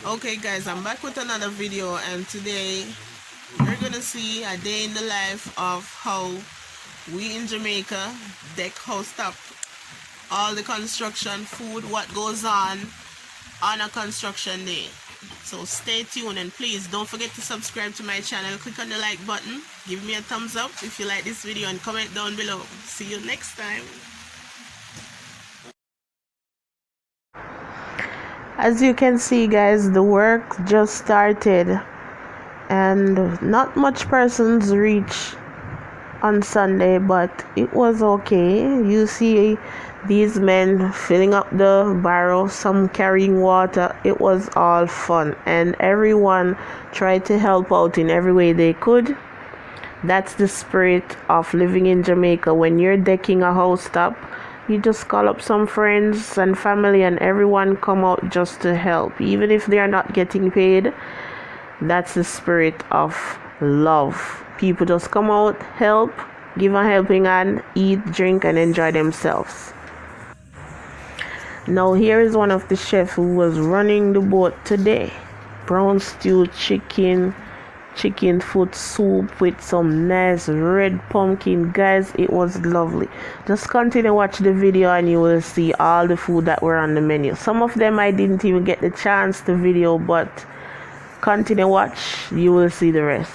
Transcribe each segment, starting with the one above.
Okay guys, I'm back with another video, and today we're gonna see a day in the life of how we in Jamaica deck house top, all the construction, food, what goes on a construction day. So stay tuned, and please don't forget to subscribe to my channel. Click on the like button, give me a thumbs up if you like this video, and comment down below. See you next time. As you can see guys, the work just started and not much persons reach on Sunday, but it was okay. You see these men filling up the barrel, some carrying water. It was all fun, and everyone tried to help out in every way they could. That's the spirit of living in Jamaica. When you're decking a house top, you just call up some friends and family, and everyone come out just to help, even if they are not getting paid. That's the spirit of love. People just come out, help, give a helping hand, eat, drink, and enjoy themselves. Now here is one of the chefs who was running the boat today. Brown stew chicken foot soup with some nice red pumpkin. Guys, it was lovely. Just continue watch the video and you will see all the food that were on the menu. Some of them I didn't even get the chance to video, but continue watch, you will see the rest.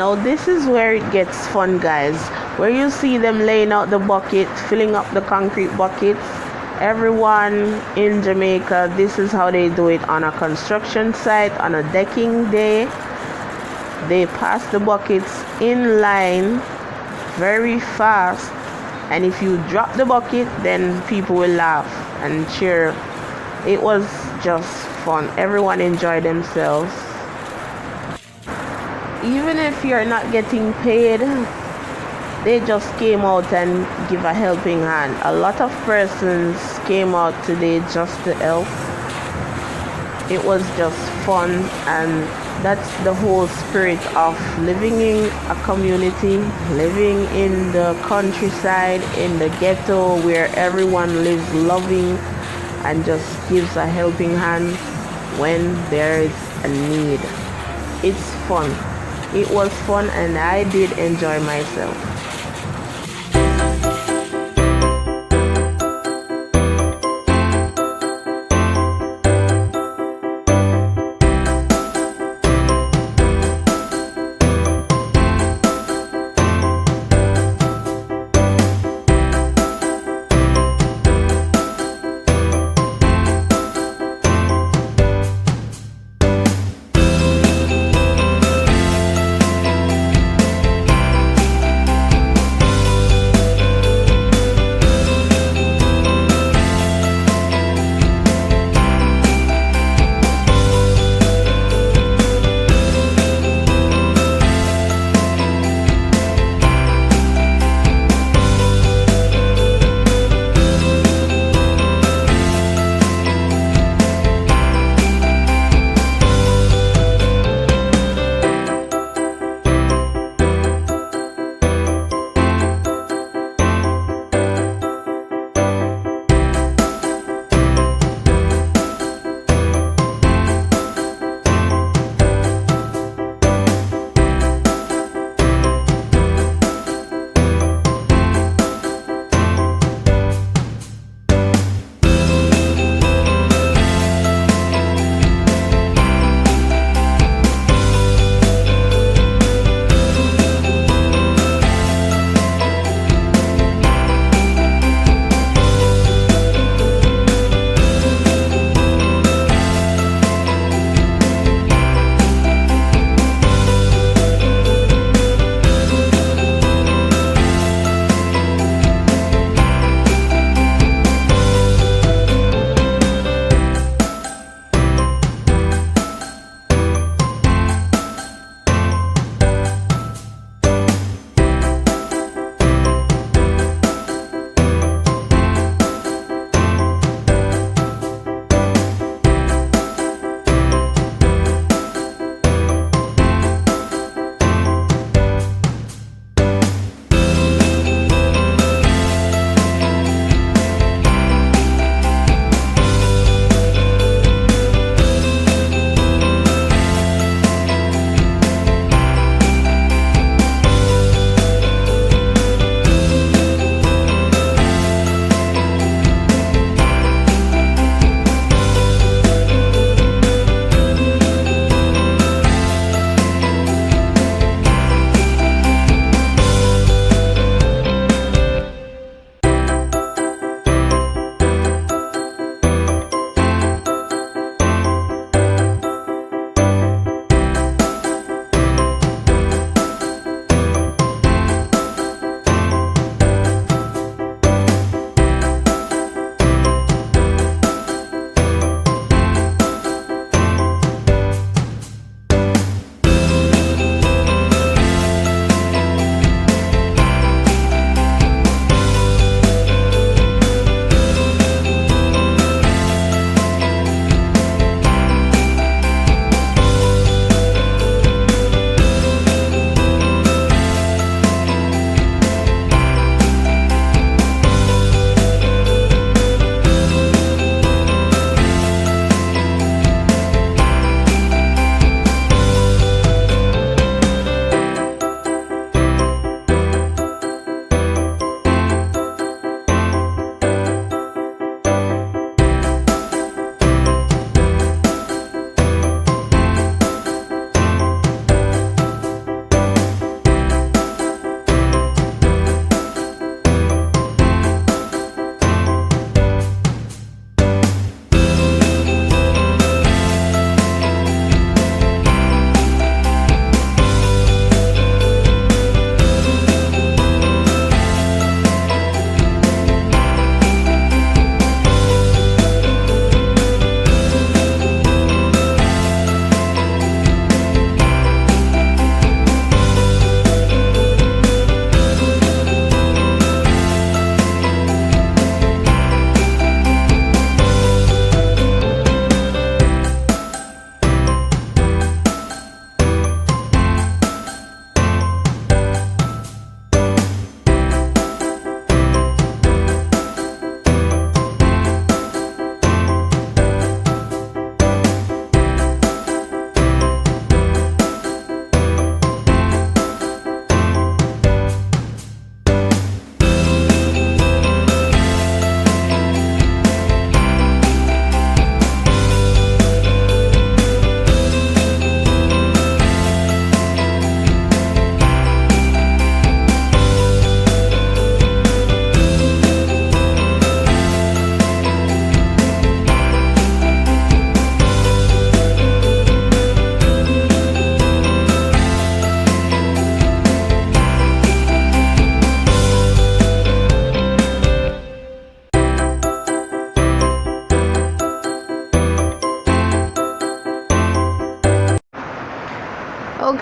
Now this is where it gets fun, guys. Where you see them laying out the bucket, filling up the concrete buckets. Everyone in Jamaica, this is how they do it on a construction site, on a decking day. They pass the buckets in line very fast, and if you drop the bucket, then people will laugh and cheer. It was just fun. Everyone enjoyed themselves. Even if you're not getting paid, they just came out and give a helping hand. A lot of persons came out today just to help. It was just fun, and that's the whole spirit of living in a community, living in the countryside, in the ghetto, where everyone lives loving and just gives a helping hand when there is a need. It's fun. It was fun, and I did enjoy myself.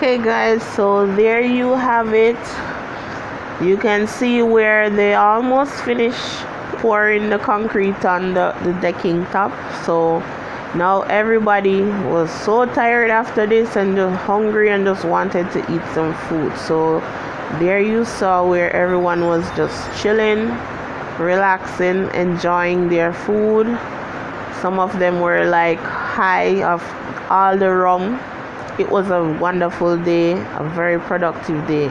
Okay guys, so there you have it. You can see where they almost finished pouring the concrete on the decking top. So now everybody was so tired after this and just hungry and just wanted to eat some food. So there you saw where everyone was just chilling, relaxing, enjoying their food. Some of them were like high of all the rum. It was a wonderful day, a very productive day.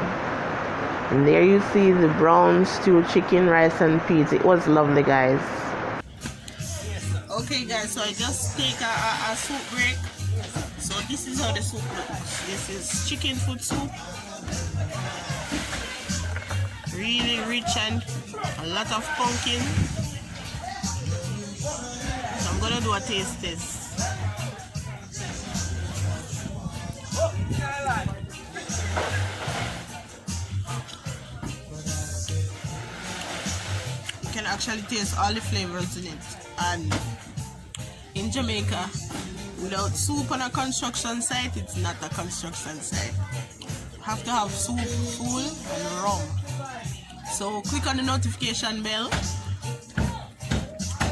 And there you see the brown stew, chicken, rice and peas. It was lovely, guys. Okay guys, so I just take a soup break. So this is how the soup looks. This is chicken foot soup. Really rich and a lot of pumpkin. So I'm gonna do a taste test. You can actually taste all the flavors in it. And in Jamaica, without soup on a construction site, it's not a construction site. You have to have soup, food, and rum. So click on the notification bell,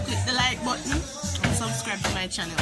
click the like button, and subscribe to my channel.